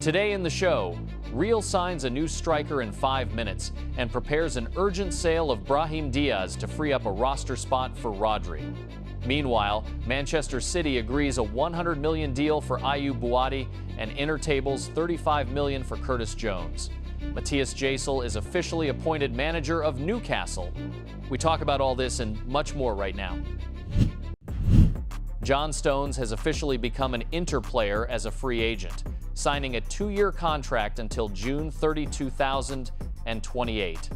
Today in the show, Real signs a new striker in 5 minutes and prepares an urgent sale of Brahim Diaz to free up a roster spot for Rodri. Meanwhile, Manchester City agrees a $100 million deal for Ayyoub Bouaddi and intertables $35 million for Curtis Jones. Matthias Jaissle is officially appointed manager of Newcastle. We talk about all this and much more right now. John Stones has officially become an Inter player as a free agent, signing a 2-year contract until June 30, 2028.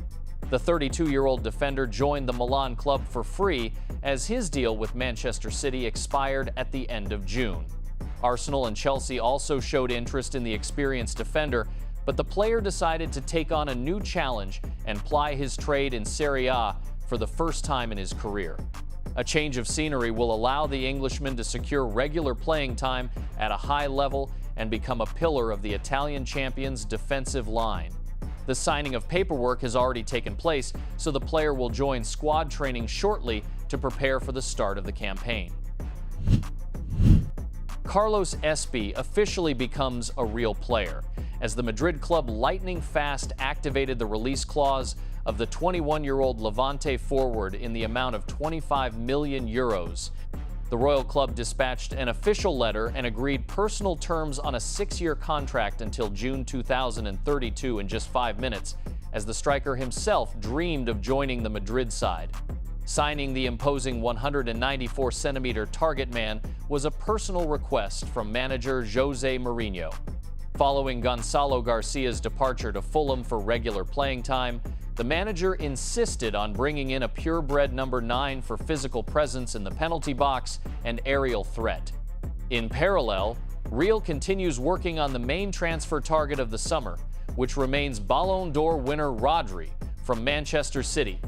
The 32-year-old defender joined the Milan club for free as his deal with Manchester City expired at the end of June. Arsenal and Chelsea also showed interest in the experienced defender, but the player decided to take on a new challenge and ply his trade in Serie A for the first time in his career. A change of scenery will allow the Englishman to secure regular playing time at a high level and become a pillar of the Italian champion's defensive line. The signing of paperwork has already taken place, so the player will join squad training shortly to prepare for the start of the campaign. Carlos Espí officially becomes a real player, as the Madrid club lightning fast activated the release clause of the 21-year-old Levante forward in the amount of 25 million euros. The Royal Club dispatched an official letter and agreed personal terms on a 6-year contract until June 2032 in just 5 minutes, as the striker himself dreamed of joining the Madrid side. Signing the imposing 194-centimeter target man was a personal request from manager José Mourinho. Following Gonzalo Garcia's departure to Fulham for regular playing time, the manager insisted on bringing in a purebred number 9 for physical presence in the penalty box and aerial threat. In parallel, Real continues working on the main transfer target of the summer, which remains Ballon d'Or winner Rodri from Manchester City.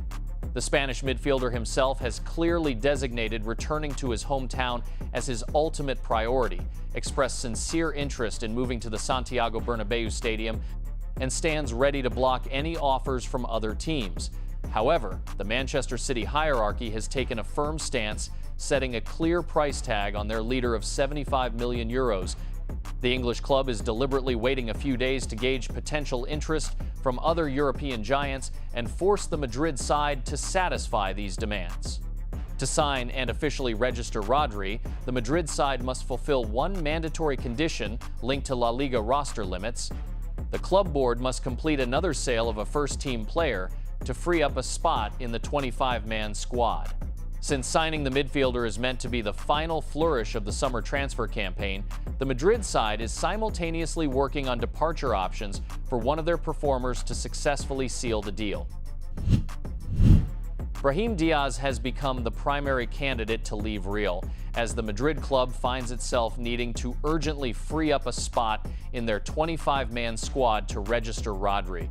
The Spanish midfielder himself has clearly designated returning to his hometown as his ultimate priority, expressed sincere interest in moving to the Santiago Bernabéu stadium, and stands ready to block any offers from other teams. However, the Manchester City hierarchy has taken a firm stance, setting a clear price tag on their leader of 75 million euros. The English club is deliberately waiting a few days to gauge potential interest from other European giants and force the Madrid side to satisfy these demands. To sign and officially register Rodri, the Madrid side must fulfill one mandatory condition linked to La Liga roster limits. The club board must complete another sale of a first-team player to free up a spot in the 25-man squad. Since signing the midfielder is meant to be the final flourish of the summer transfer campaign, the Madrid side is simultaneously working on departure options for one of their performers to successfully seal the deal. Brahim Diaz has become the primary candidate to leave Real, as the Madrid club finds itself needing to urgently free up a spot in their 25-man squad to register Rodri.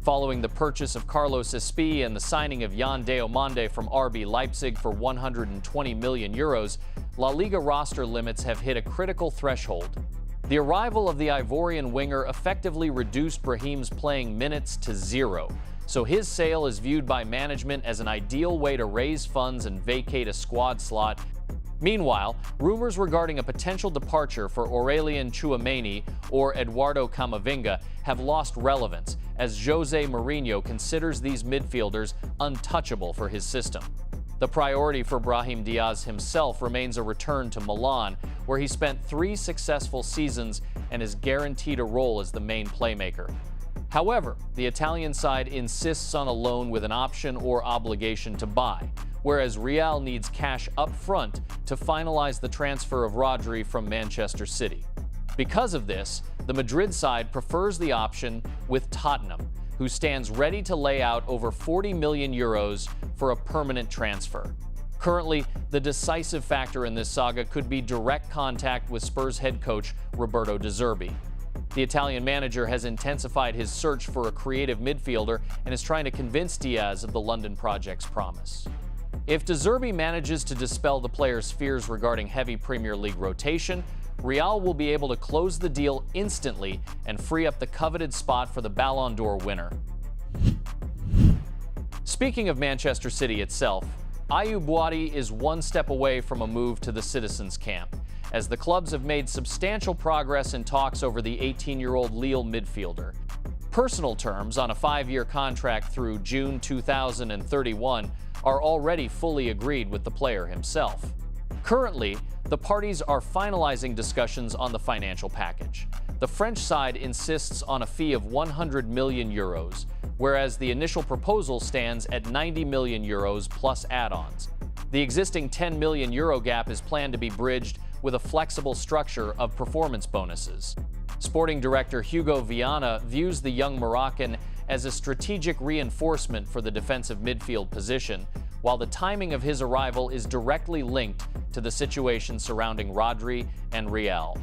Following the purchase of Carlos Espí and the signing of Yan Diomande from RB Leipzig for 120 million euros, La Liga roster limits have hit a critical threshold. The arrival of the Ivorian winger effectively reduced Brahim's playing minutes to 0, so his sale is viewed by management as an ideal way to raise funds and vacate a squad slot. Meanwhile, rumors regarding a potential departure for Aurelien Tchouameni or Eduardo Camavinga have lost relevance, as José Mourinho considers these midfielders untouchable for his system. The priority for Brahim Diaz himself remains a return to Milan, where he spent 3 successful seasons and is guaranteed a role as the main playmaker. However, the Italian side insists on a loan with an option or obligation to buy, whereas Real needs cash up front to finalize the transfer of Rodri from Manchester City. Because of this, the Madrid side prefers the option with Tottenham, who stands ready to lay out over 40 million euros for a permanent transfer. Currently, the decisive factor in this saga could be direct contact with Spurs head coach Roberto De Zerbi. The Italian manager has intensified his search for a creative midfielder and is trying to convince Diaz of the London project's promise. If De Zerbi manages to dispel the player's fears regarding heavy Premier League rotation, Real will be able to close the deal instantly and free up the coveted spot for the Ballon d'Or winner. Speaking of Manchester City itself, Ayyoub Bouaddi is one step away from a move to the citizens' camp, as the clubs have made substantial progress in talks over the 18-year-old Lille midfielder. Personal terms on a 5-year contract through June 2031 are already fully agreed with the player himself. Currently, the parties are finalizing discussions on the financial package. The French side insists on a fee of 100 million euros, whereas the initial proposal stands at 90 million euros plus add-ons. The existing 10 million euro gap is planned to be bridged with a flexible structure of performance bonuses. Sporting director Hugo Viana views the young Moroccan as a strategic reinforcement for the defensive midfield position, while the timing of his arrival is directly linked to the situation surrounding Rodri and Real.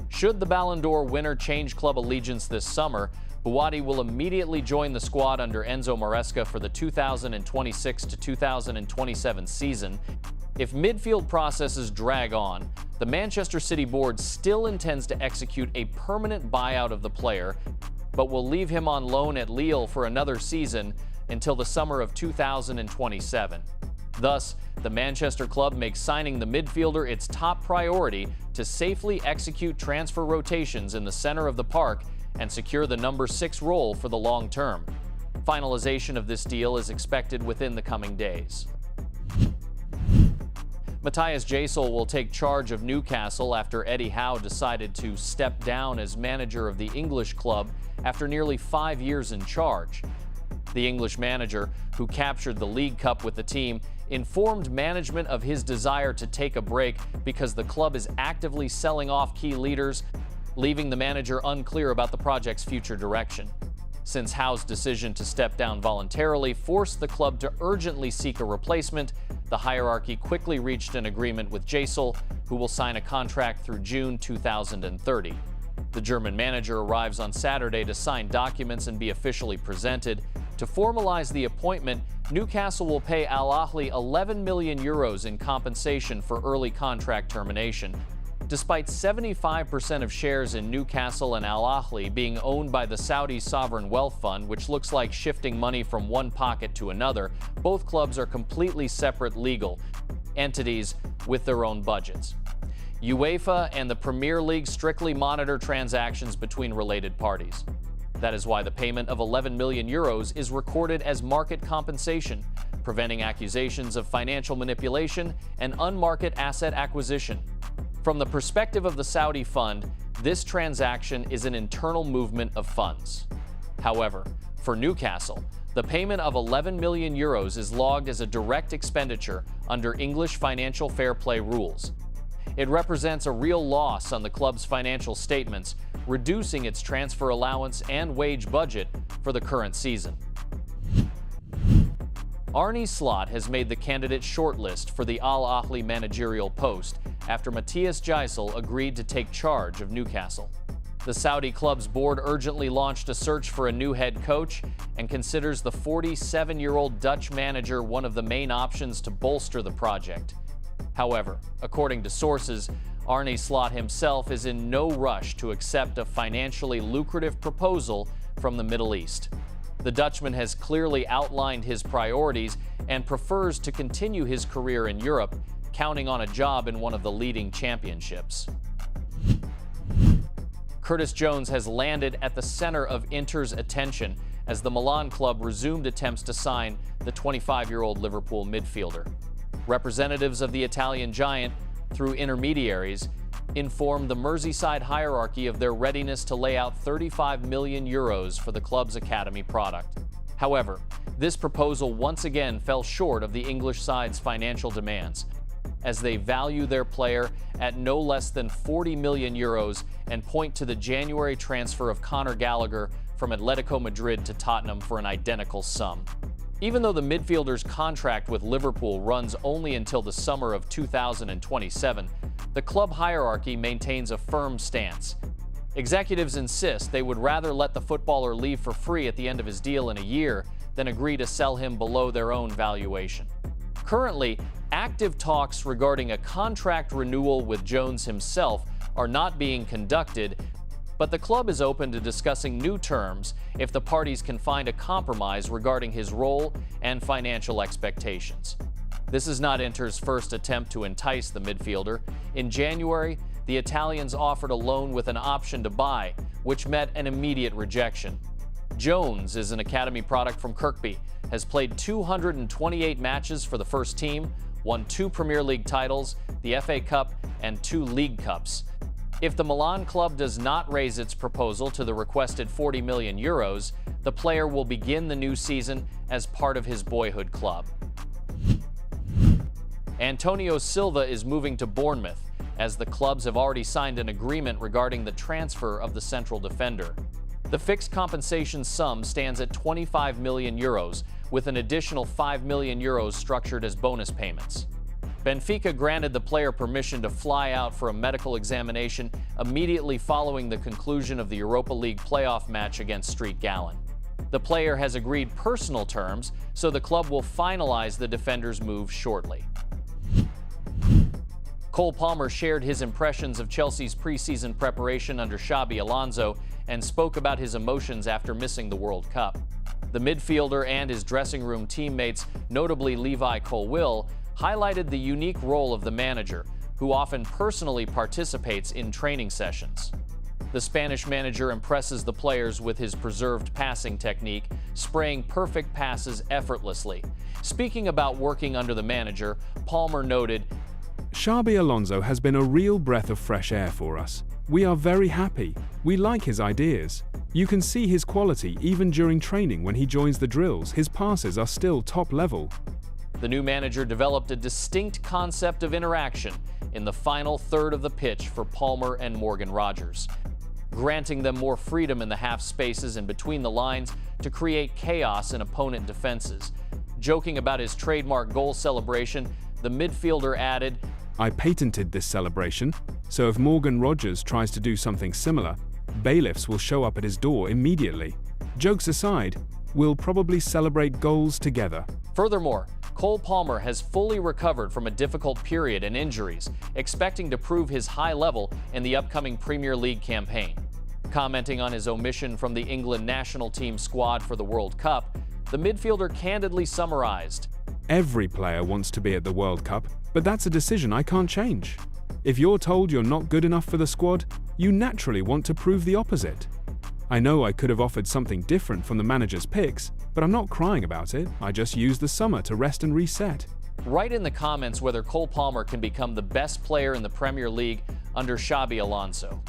Should the Ballon d'Or winner change club allegiance this summer, Bouaddi will immediately join the squad under Enzo Maresca for the 2026 to 2027 season. If midfield processes drag on, the Manchester City board still intends to execute a permanent buyout of the player, but will leave him on loan at Lille for another season until the summer of 2027. Thus, the Manchester club makes signing the midfielder its top priority to safely execute transfer rotations in the center of the park and secure the number 6 role for the long term. Finalization of this deal is expected within the coming days. Jaissle will take charge of Newcastle after Eddie Howe decided to step down as manager of the English club after nearly 5 years in charge. The English manager, who captured the League Cup with the team, informed management of his desire to take a break because the club is actively selling off key leaders, leaving the manager unclear about the project's future direction. Since Howe's decision to step down voluntarily forced the club to urgently seek a replacement, the hierarchy quickly reached an agreement with Jaissle, who will sign a contract through June 2030. The German manager arrives on Saturday to sign documents and be officially presented. To formalize the appointment, Newcastle will pay Al-Ahli 11 million euros in compensation for early contract termination. Despite 75% of shares in Newcastle and Al-Ahli being owned by the Saudi Sovereign Wealth Fund, which looks like shifting money from one pocket to another, both clubs are completely separate legal entities with their own budgets. UEFA and the Premier League strictly monitor transactions between related parties. That is why the payment of 11 million euros is recorded as market compensation, preventing accusations of financial manipulation and unmarket asset acquisition. From the perspective of the Saudi fund, this transaction is an internal movement of funds. However, for Newcastle, the payment of 11 million euros is logged as a direct expenditure under English financial fair play rules. It represents a real loss on the club's financial statements, reducing its transfer allowance and wage budget for the current season. Arne Slot has made the candidate shortlist for the Al-Ahli managerial post after Jaissle agreed to take charge of Newcastle. The Saudi club's board urgently launched a search for a new head coach and considers the 47-year-old Dutch manager one of the main options to bolster the project. However, according to sources, Arne Slot himself is in no rush to accept a financially lucrative proposal from the Middle East. The Dutchman has clearly outlined his priorities and prefers to continue his career in Europe, counting on a job in one of the leading championships. Curtis Jones has landed at the center of Inter's attention as the Milan club resumed attempts to sign the 25-year-old Liverpool midfielder. Representatives of the Italian giant, through intermediaries, informed the Merseyside hierarchy of their readiness to lay out 35 million euros for the club's academy product. However, this proposal once again fell short of the English side's financial demands, as they value their player at no less than 40 million euros and point to the January transfer of Conor Gallagher from Atletico Madrid to Tottenham for an identical sum. Even though the midfielder's contract with Liverpool runs only until the summer of 2027, the club hierarchy maintains a firm stance. Executives insist they would rather let the footballer leave for free at the end of his deal in a year than agree to sell him below their own valuation. Currently, active talks regarding a contract renewal with Jones himself are not being conducted, but the club is open to discussing new terms if the parties can find a compromise regarding his role and financial expectations. This is not Inter's first attempt to entice the midfielder. In January, the Italians offered a loan with an option to buy, which met an immediate rejection. Jones is an academy product from Kirkby, has played 228 matches for the first team, won 2 Premier League titles, the FA Cup, and 2 League Cups. If the Milan club does not raise its proposal to the requested €40 million, the player will begin the new season as part of his boyhood club. Antonio Silva is moving to Bournemouth, as the clubs have already signed an agreement regarding the transfer of the central defender. The fixed compensation sum stands at €25 million, with an additional €5 million structured as bonus payments. Benfica granted the player permission to fly out for a medical examination immediately following the conclusion of the Europa League playoff match against Street Gallen. The player has agreed personal terms, so the club will finalize the defender's move shortly. Cole Palmer shared his impressions of Chelsea's preseason preparation under Xabi Alonso and spoke about his emotions after missing the World Cup. The midfielder and his dressing room teammates, notably Levi Colwill, highlighted the unique role of the manager, who often personally participates in training sessions. The Spanish manager impresses the players with his preserved passing technique, spraying perfect passes effortlessly. Speaking about working under the manager, Palmer noted, "Xabi Alonso has been a real breath of fresh air for us. We are very happy. We like his ideas. You can see his quality even during training when he joins the drills. His passes are still top level." The new manager developed a distinct concept of interaction in the final third of the pitch for Palmer and Morgan Rogers, granting them more freedom in the half spaces and between the lines to create chaos in opponent defenses. Joking about his trademark goal celebration, the midfielder added, "I patented this celebration, so if Morgan Rogers tries to do something similar, bailiffs will show up at his door immediately. Jokes aside, we'll probably celebrate goals together." Furthermore, Cole Palmer has fully recovered from a difficult period and injuries, expecting to prove his high level in the upcoming Premier League campaign. Commenting on his omission from the England national team squad for the World Cup, the midfielder candidly summarized, "Every player wants to be at the World Cup, but that's a decision I can't change. If you're told you're not good enough for the squad, you naturally want to prove the opposite. I know I could have offered something different from the manager's picks, but I'm not crying about it. I just used the summer to rest and reset." Write in the comments whether Cole Palmer can become the best player in the Premier League under Xabi Alonso.